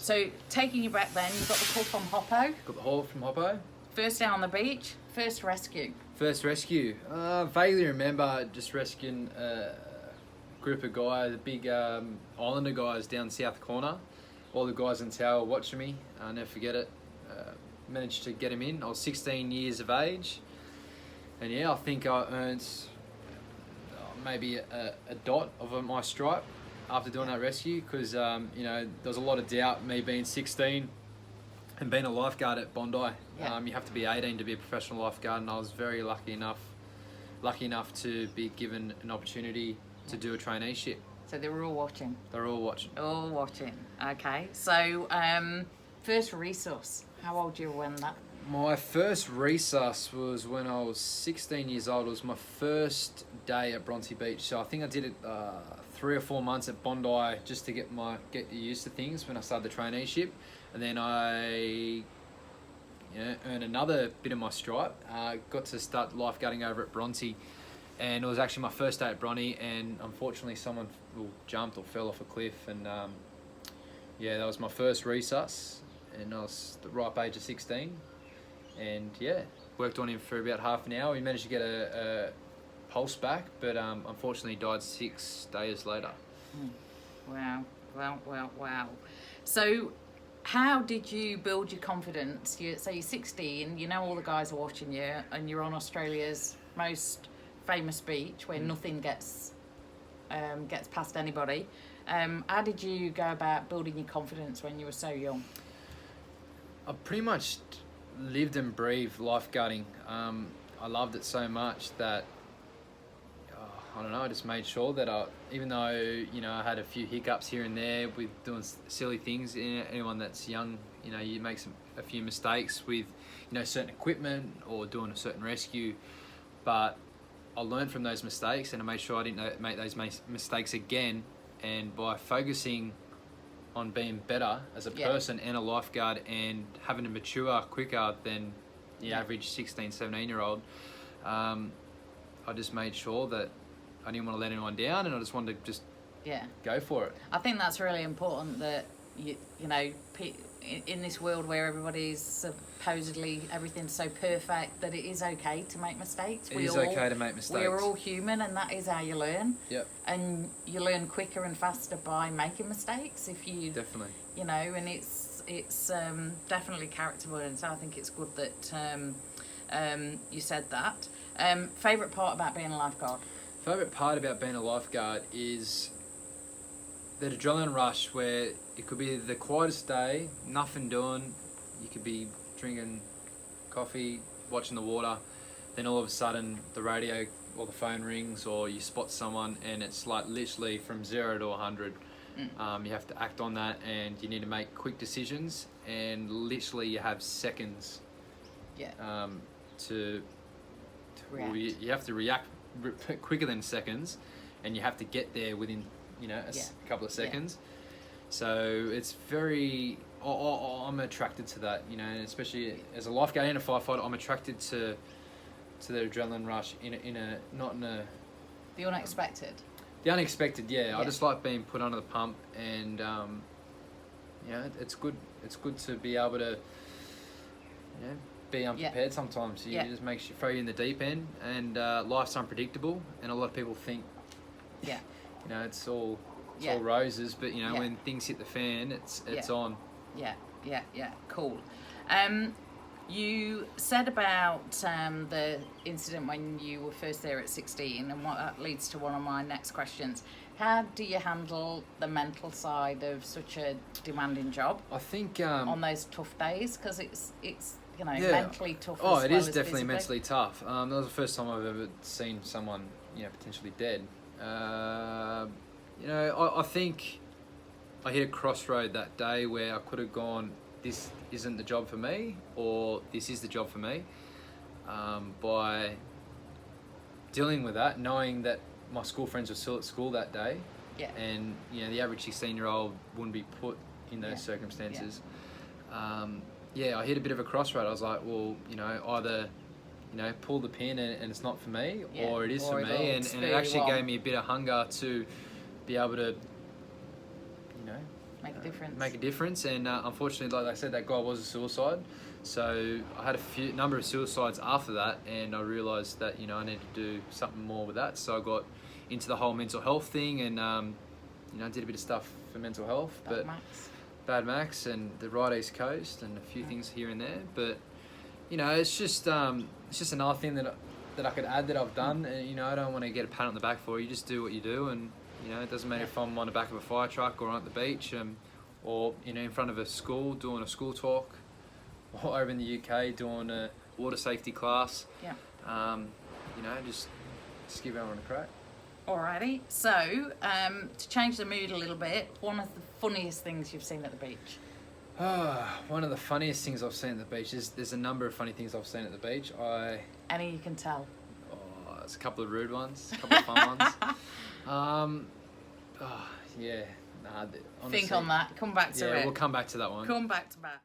So taking you back then, you got the call from Hoppo. Got the haul from Hoppo. First day on the beach, first rescue. First rescue. Vaguely remember just rescuing a group of guys, big Islander guys down the south corner. All the guys in the tower watching me. I'll never forget it. Managed to get him in. I was 16 years of age. And yeah, I think I earned maybe a dot of my stripe after doing that rescue, because you know, there was a lot of doubt me being 16 and being a lifeguard at Bondi. Yeah. You have to be 18 to be a professional lifeguard, and I was very lucky enough to be given an opportunity to do a traineeship. So they were all watching. They're all watching. All watching. Okay. So first resource. How old were you when that? My first resus was when I was 16 years old. It was my first day at Bronte Beach. So I think I did it 3 or 4 months at Bondi just to get used to things when I started the traineeship. And then I earned another bit of my stripe. Got to start lifeguarding over at Bronte. And it was actually my first day at Bronte, and unfortunately someone jumped or fell off a cliff. And yeah, that was my first resus. And I was the ripe age of 16. And yeah, worked on him for about half an hour. We managed to get a pulse back, but unfortunately died 6 days later. Wow. Wow. So how did you build your confidence? You're 16, you know all the guys are watching you, and you're on Australia's most famous beach where nothing gets past anybody. How did you go about building your confidence when you were so young? I pretty much lived and breathed lifeguarding. I loved it so much that I don't know, I just made sure that even though I had a few hiccups here and there with doing silly things, anyone that's young, you make a few mistakes with certain equipment or doing a certain rescue, but I learned from those mistakes and I made sure I didn't make those mistakes again. And by focusing on being better as a person and a lifeguard and having to mature quicker than the average 16, 17-year-old, I just made sure that I didn't want to let anyone down, and I just wanted to just go for it. I think that's really important that, in this world where everybody's supposedly everything's so perfect, that it is okay to make mistakes. It is okay to make mistakes. We're all human, and that is how you learn. Yep. And you learn quicker and faster by making mistakes if you... Definitely. And it's definitely character building, so I think it's good that you said that. Favourite part about being a lifeguard? Favourite part about being a lifeguard is that adrenaline rush where it could be the quietest day, nothing doing, you could be drinking coffee, watching the water, then all of a sudden the radio or the phone rings or you spot someone, and it's like literally from 0 to 100. You have to act on that, and you need to make quick decisions, and literally you have seconds to react. You have to react quicker than seconds, and you have to get there within a couple of seconds. So it's very I'm attracted to that, and especially as a lifeguard and a firefighter, I'm attracted to the adrenaline rush in a The unexpected. The unexpected. I just like being put under the pump, and it's good to be able to be unprepared sometimes. It just makes you throw you in the deep end, and life's unpredictable, and a lot of people think it's all roses, but when things hit the fan, it's on. Cool. You said about the incident when you were first there at 16, and what that leads to one of my next questions. How do you handle the mental side of such a demanding job? I think on those tough days, because it's mentally tough. Oh, as it well is as definitely physically. mentally tough. That was the first time I've ever seen someone potentially dead. I think I hit a crossroad that day where I could have gone, this isn't the job for me, or this is the job for me. By dealing with that, knowing that my school friends were still at school that day, and the average 16-year-old wouldn't be put in those circumstances. I hit a bit of a crossroad. I was like, well, either pull the pin and it's not for me, or it is for me, and it actually gave me a bit of hunger to be able to make a difference. Make a difference. And unfortunately, like I said, that guy was a suicide. So I had a number of suicides after that, and I realised that I needed to do something more with that. So I got into the whole mental health thing, and did a bit of stuff for mental health. Bad Max and the right East Coast, and a few things here and there. But it's just another thing that I could add that I've done. I don't want to get a pat on the back for it. You just do what you do, and it doesn't matter if I'm on the back of a fire truck or on the beach, or in front of a school doing a school talk, or over in the UK doing a water safety class. Yeah. Just give everyone a crack. Alrighty. So, to change the mood a little bit, one of the funniest things you've seen at the beach? One of the funniest things I've seen at the beach is there's a number of funny things I've seen at the beach. Any you can tell. There's a couple of rude ones, a couple of fun ones. Yeah. Honestly, think on that. Come back to it. Yeah, we'll come back to that one. Come back to that.